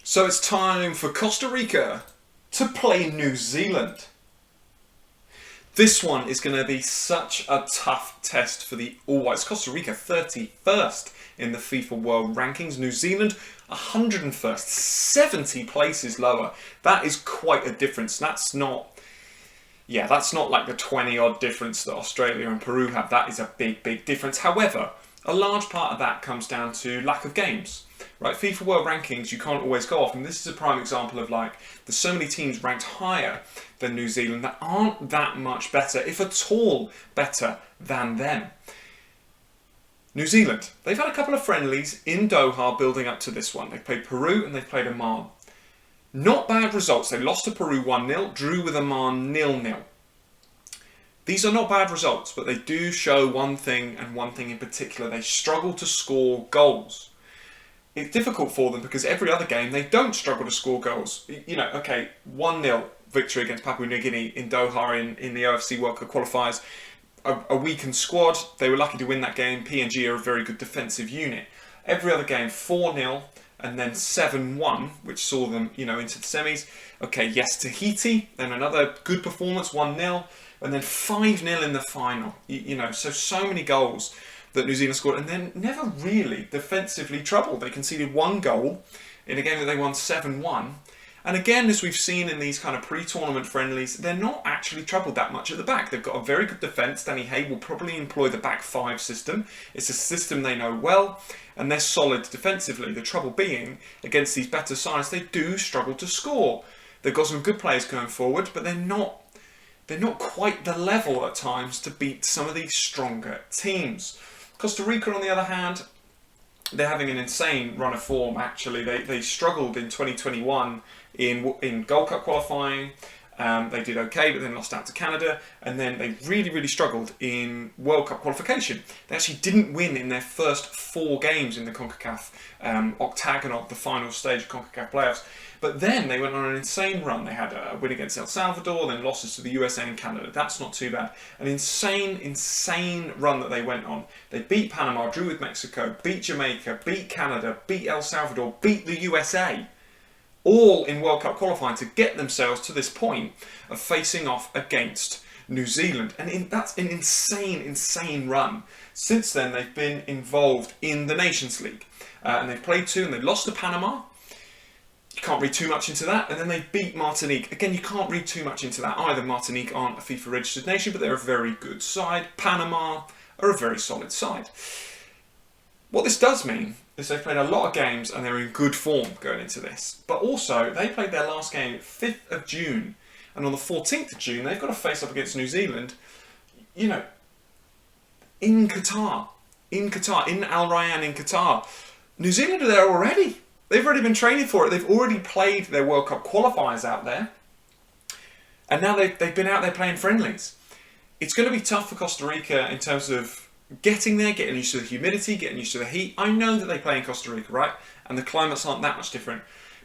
So it's time for Costa Rica to play New Zealand. This one is going to be such a tough test for the All Whites. Costa Rica 31st in the FIFA World Rankings. New Zealand 101st, 70 places lower. That is quite a difference. That's not like the 20 odd difference that Australia and Peru have. That is a big difference. However, a large part of that comes down to lack of games. Right, FIFA World Rankings, you can't always go off, and this is a prime example of there's so many teams ranked higher than New Zealand that aren't that much better, if at all better than them. New Zealand, they've had a couple of friendlies in Doha building up to this one. They've played Peru and they've played Oman. Not bad results. They lost to Peru 1-0, drew with Oman 0-0. These are not bad results, but they do show one thing, and one thing in particular. They struggle to score goals. It's difficult for them because every other game they don't struggle to score goals. 1-0 victory against Papua New Guinea in Doha in the OFC World Cup qualifiers. A weakened squad. They were lucky to win that game. PNG are a very good defensive unit. Every other game 4-0 and then 7-1, which saw them into the semis. Yes, Tahiti, then another good performance, 1-0, and then 5-0 in the final. So many goals that New Zealand scored, and then never really defensively troubled. They conceded one goal in a game that they won 7-1. And again, as we've seen in these kind of pre-tournament friendlies, they're not actually troubled that much at the back. They've got a very good defence. Danny Hay will probably employ the back five system. It's a system they know well, and they're solid defensively. The trouble being, against these better sides, they do struggle to score. They've got some good players going forward, but they're not quite the level at times to beat some of these stronger teams. Costa Rica, on the other hand, they're having an insane run of form, actually. They struggled in 2021 in Gold Cup qualifying. They did okay, but then lost out to Canada. And then they really struggled in World Cup qualification. They actually didn't win in their first 4 games in the CONCACAF octagonal, the final stage of CONCACAF playoffs. But then they went on an insane run. They had a win against El Salvador, then losses to the USA and Canada. That's not too bad. An insane run that they went on. They beat Panama, drew with Mexico, beat Jamaica, beat Canada, beat El Salvador, beat the USA. All in World Cup qualifying to get themselves to this point of facing off against New Zealand. And that's an insane run. Since then, they've been involved in the Nations League. And they've played 2 and they lost to Panama. You can't read too much into that. And then they beat Martinique. Again, you can't read too much into that either. Martinique aren't a FIFA registered nation, but they're a very good side. Panama are a very solid side. What this does mean is they've played a lot of games and they're in good form going into this. But also, they played their last game 5th of June. And on the 14th of June, they've got to face up against New Zealand, in Qatar. In Al Rayyan in Qatar. New Zealand are there already. They've already been training for it. They've already played their World Cup qualifiers out there. And now they've been out there playing friendlies. It's going to be tough for Costa Rica in terms of getting there, getting used to the humidity, getting used to the heat. I know that they play in Costa Rica, right? And the climates aren't that much different.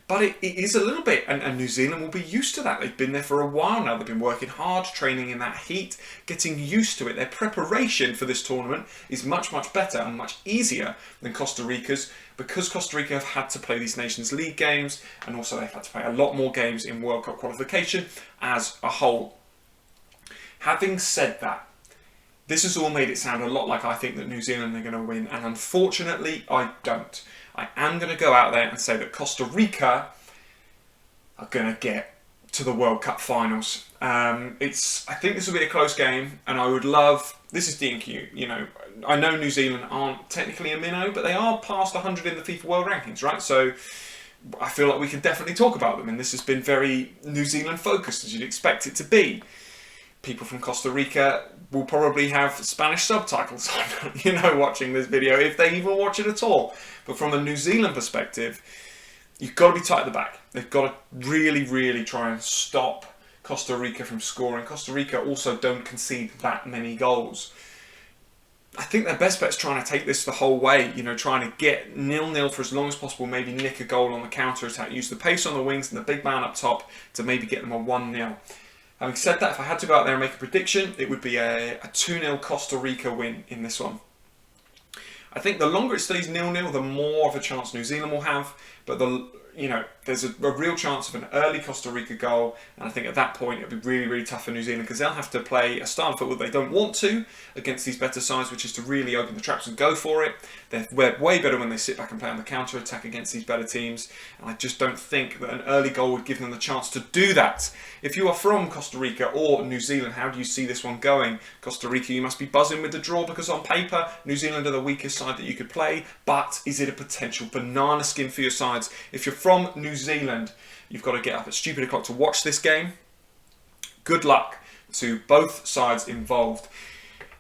But it is a little bit, and New Zealand will be used to that. They've been there for a while now. They've been working hard, training in that heat, getting used to it. Their preparation for this tournament is much better and much easier than Costa Rica's, because Costa Rica have had to play these Nations League games, and also they've had to play a lot more games in World Cup qualification as a whole. Having said that, this has all made it sound a lot like I think that New Zealand are going to win, and unfortunately I don't. I am going to go out there and say that Costa Rica are going to get to the World Cup finals. I think this will be a close game, and I would love... This is D&Q, I know New Zealand aren't technically a minnow, but they are past 100 in the FIFA World Rankings, right? So I feel like we can definitely talk about them, and this has been very New Zealand focused, as you'd expect it to be. People from Costa Rica will probably have Spanish subtitles on, watching this video, if they even watch it at all. But from a New Zealand perspective, you've got to be tight at the back. They've got to really try and stop Costa Rica from scoring. Costa Rica also don't concede that many goals. I think their best bet is trying to take this the whole way, trying to get 0-0 for as long as possible, maybe nick a goal on the counter-attack, use the pace on the wings and the big man up top to maybe get them a 1-0. Having said that, if I had to go out there and make a prediction, it would be a 2-0 Costa Rica win in this one. I think the longer it stays 0-0, the more of a chance New Zealand will have. But you know, there's a real chance of an early Costa Rica goal, and I think at that point it'll be really, really tough for New Zealand because they'll have to play a style of football they don't want to against these better sides, which is to really open the traps and go for it. They're way better when they sit back and play on the counter-attack against these better teams, and I just don't think that an early goal would give them the chance to do that. If you are from Costa Rica or New Zealand, how do you see this one going? Costa Rica, you must be buzzing with the draw because on paper, New Zealand are the weakest side that you could play, but is it a potential banana skin for your sides? If you're from New Zealand, you've got to get up at stupid o'clock to watch this game. Good luck to both sides involved.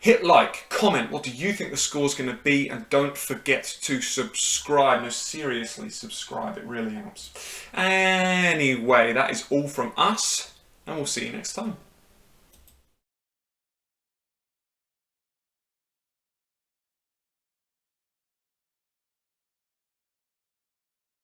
Hit like, comment, what do you think the score's going to be, and don't forget to subscribe. No, seriously, subscribe, it really helps. Anyway, that is all from us, and we'll see you next time.